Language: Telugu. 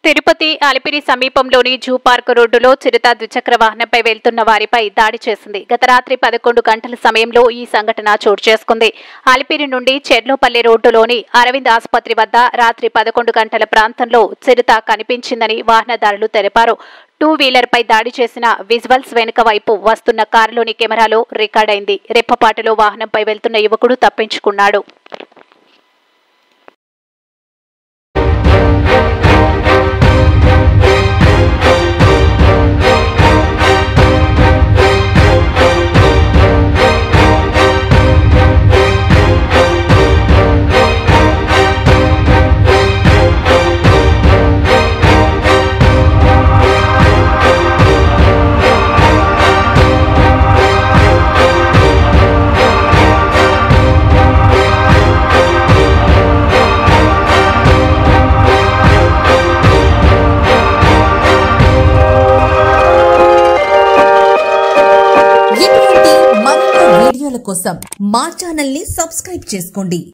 తిరుపతి అలిపిరి సమీపంలోని జూ పార్క్ రోడ్డులో చిరుత ద్విచక్ర వాహనంపై వెళ్తున్న వారిపై దాడి చేసింది. గత రాత్రి 11 గంటల సమయంలో ఈ సంఘటన చోటు చేసుకుంది. అలిపిరి నుండి చెర్లోపల్లి రోడ్డులోని అరవింద్ ఆసుపత్రి వద్ద రాత్రి 11 గంటల ప్రాంతంలో చిరుత కనిపించిందని వాహనదారులు తెలిపారు. 2 వీలర్పై దాడి చేసిన విజువల్స్ వెనుక వైపు వస్తున్న కారులోని కెమెరాలో రికార్డైంది. రెప్పపాటులో వాహనంపై వెళ్తున్న యువకుడు తప్పించుకున్నాడు. ఇటువంటి మరిన్ని వీడియోల కోసం మా ఛానల్ ని సబ్స్క్రైబ్ చేసుకోండి.